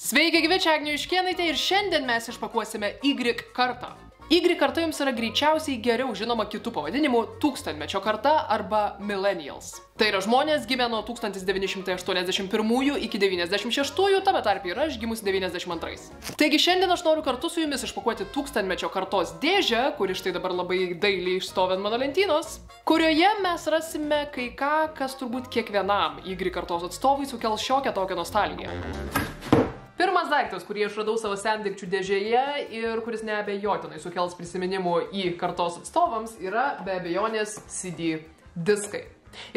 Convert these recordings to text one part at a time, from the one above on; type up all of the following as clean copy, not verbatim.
Sveiki, gyvi, čia Agnė Juškėnaitė ir šiandien mes išpakuosime Y kartą. Y karta jums yra greičiausiai geriau žinoma kitų pavadinimų tūkstantmečio karta arba millennials. Tai yra žmonės gimę nuo 1981 iki 96, tame tarpe ir aš gimus 92. Taigi šiandien aš noriu kartu su jumis išpakuoti tūkstantmečio kartos dėžę, kuri štai dabar labai dailiai išstovi ant mano lentynos, kurioje mes rasime kai ką, kas turbūt kiekvienam Y kartos atstovui sukels šiokią tokią nostalgiją. Pirmas daiktas, kurį aš radau savo sendaikčių dėžėje ir kuris neabejotinai sukels prisiminimų Y kartos atstovams, yra be abejonės CD diskai.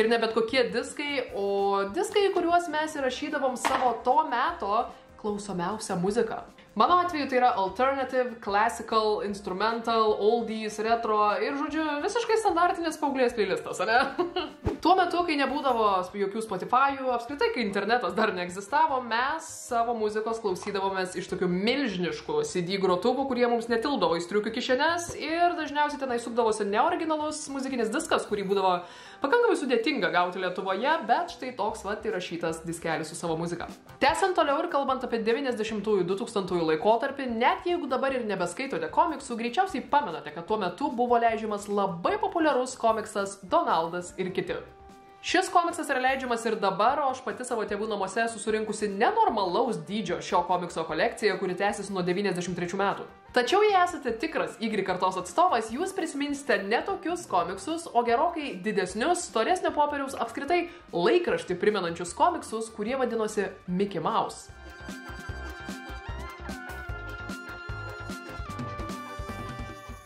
Ir ne bet kokie diskai, o diskai, kuriuos mes įrašydavom savo to meto klausomiausią muziką. Mano atveju tai yra alternative, classical, instrumental, oldies, retro ir, žodžiu, visiškai standartinis paauglės playlistas, ar ne? Tuo metu, kai nebūdavo jokių Spotify'ų, apskritai, kai internetas dar neegzistavo, mes savo muzikos klausydavomės iš tokių milžiniškų CD grotuvų, kurie mums netildavo į striukių kišenes ir dažniausiai tenai sukdavosi neoriginalus muzikinis diskas, kurį būdavo pakankamai sudėtinga gauti Lietuvoje, bet štai toks vat įrašytas diskelis su savo muzika. Tęsiant toliau ir kalbant apie 90-2000 laikotarpį, net jeigu dabar ir nebeskaitote komiksų, greičiausiai pamenate, kad tuo metu buvo leidžiamas labai populiarus komiksas Donaldas ir kiti. Šis komiksas yra leidžiamas ir dabar, o aš pati savo tėvų namuose esu surinkusi nenormalaus dydžio šio komikso kolekciją, kuri tęsiasi nuo 93 metų. Tačiau jei esate tikras Y kartos atstovas, jūs prisiminsite ne tokius komiksus, o gerokai didesnius, storesnio popieriaus, apskritai laikraštį primenančius komiksus, kurie vadinosi Mickey Mouse.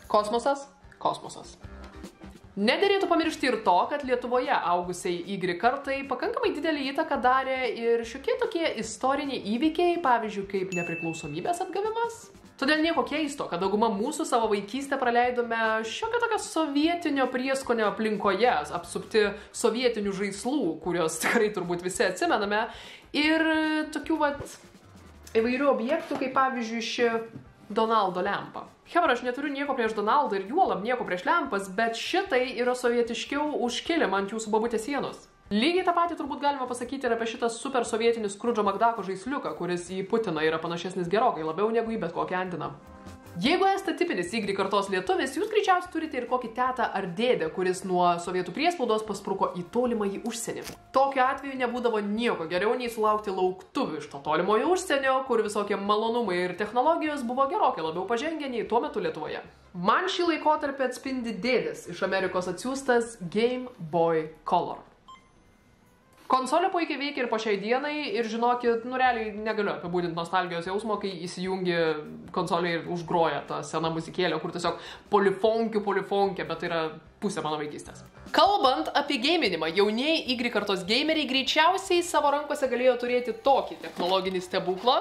Kosmosas? Kosmosas. Nederėtų pamiršti ir to, kad Lietuvoje augusiai Y kartai pakankamai didelį įtaką darė ir šiokie tokie istoriniai įvykiai, pavyzdžiui, kaip nepriklausomybės atgavimas. Todėl nieko keisto, kad dauguma mūsų savo vaikystę praleidome šiokio tokio sovietinio prieskonio aplinkoje, apsupti sovietinių žaislų, kurios tikrai turbūt visi atsimename, ir tokių įvairių objektų, kaip pavyzdžiui ši Donaldo lempa. Hebra, aš neturiu nieko prieš Donaldą ir juolab nieko prieš lempas, bet šitai yra sovietiškiau už kilimą ant jūsų bobutės sienos. Lygiai tą patį turbūt galima pasakyti ir apie šitą super sovietinį Skrudžo Makdako žaisliuką, kuris į Putiną yra panašesnis gerokai labiau negu į bet kokią Andiną. Jeigu esate tipinis Y kartos lietuvis, jūs greičiausiai turite ir kokį tetą ar dėdę, kuris nuo sovietų priespaudos paspruko į tolimąjį užsienį. Tokiu atveju nebūdavo nieko geriau nei sulaukti lauktuvių iš to tolimojo užsienio, kur visokie malonumai ir technologijos buvo gerokai labiau pažengę nei tuo metu Lietuvoje. Man šį laikotarpį atspindi dėdės iš Amerikos atsiųstas Game Boy Color. Konsolė puikiai veikia ir po šiai dienai ir žinokit, realiai negaliu apibūdinti nostalgijos jausmo, kai įsijungi konsolę ir užgroja tą seną muzikėlę, kur tiesiog polifonkė, bet tai yra pusė mano vaikystės. Kalbant apie geiminimą, jaunieji Y kartos gameriai greičiausiai savo rankose galėjo turėti tokį technologinį stebuklą.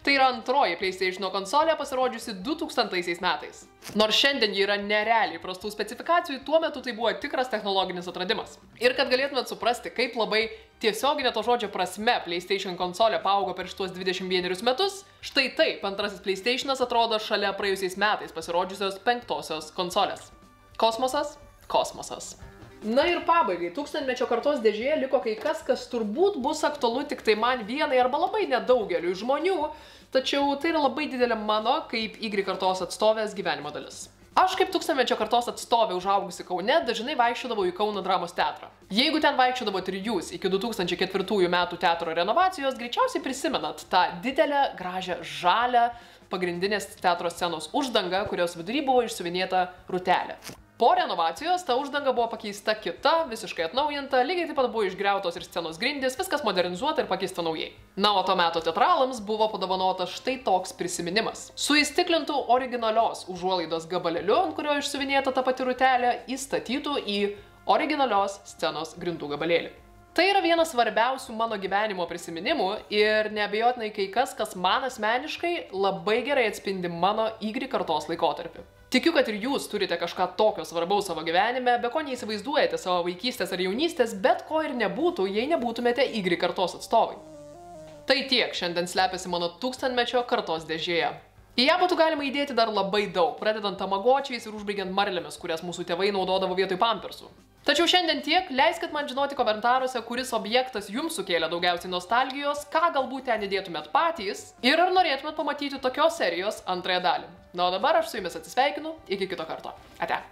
Tai yra antroji PlayStation konsolė pasirodžiusi 2000 metais. Nors šiandien ji yra nerealiai prastų specifikacijų, tuo metu tai buvo tikras technologinis atradimas. Ir kad galėtumėt suprasti, kaip labai tiesioginė to žodžio prasme PlayStation konsolė paaugo per šitos 21 metus, štai taip antrasis PlayStation'as atrodo šalia praėjusiais metais pasirodžiusios 5-osios konsolės. Kosmosas? Kosmosas. Na ir pabaigai, tūkstantmečio kartos dėžėje liko kai kas, kas turbūt bus aktualu tik tai man vienai arba labai nedaugeliui žmonių, tačiau tai yra labai didelė mano, kaip Y kartos atstovės gyvenimo dalis. Aš kaip tūkstantmečio kartos atstovė užaugusi Kaune dažnai vaikščiodavau į Kauno dramos teatrą. Jeigu ten vaikščiodavot ir jūs iki 2004 metų teatro renovacijos, greičiausiai prisimenat tą didelę, gražią, žalią pagrindinės teatro scenos uždangą, kurios vidury buvo išsiuvinėta rūtelė. Po renovacijos ta uždanga buvo pakeista kita, visiškai atnaujinta, lygiai taip pat buvo išgriautos ir scenos grindys, viskas modernizuota ir pakeista naujai. Na, o to meto teatralams buvo padovanota štai toks prisiminimas. Su įstiklintų originalios užuolaidos gabalėliu, ant kurio išsiuvinėta ta pati rūtelė, įstatytų į originalios scenos grindų gabalėlį. Tai yra vienas svarbiausių mano gyvenimo prisiminimų ir neabejotinai kai kas, kas man asmeniškai labai gerai atspindi mano Y kartos laikotarpį. Tikiu, kad ir jūs turite kažką tokio svarbaus savo gyvenime, be ko neįsivaizduojate savo vaikystės ar jaunystės, bet ko ir nebūtų, jei nebūtumėte Y kartos atstovai. Tai tiek šiandien slepiasi mano tūkstantmečio kartos dėžėje. Į ją būtų galima įdėti dar labai daug, pradedant tamagočiais ir užbaigiant marlėmis, kurias mūsų tėvai naudodavo vietoj pampersų. Tačiau šiandien tiek, leiskit man žinoti komentaruose, kuris objektas jums sukėlė daugiausiai nostalgijos, ką galbūt ten įdėtumėt patys ir ar norėtumėt pamatyti tokios serijos antrąją dalį. Na o dabar aš su jumis atsisveikinu, iki kito karto. Ate.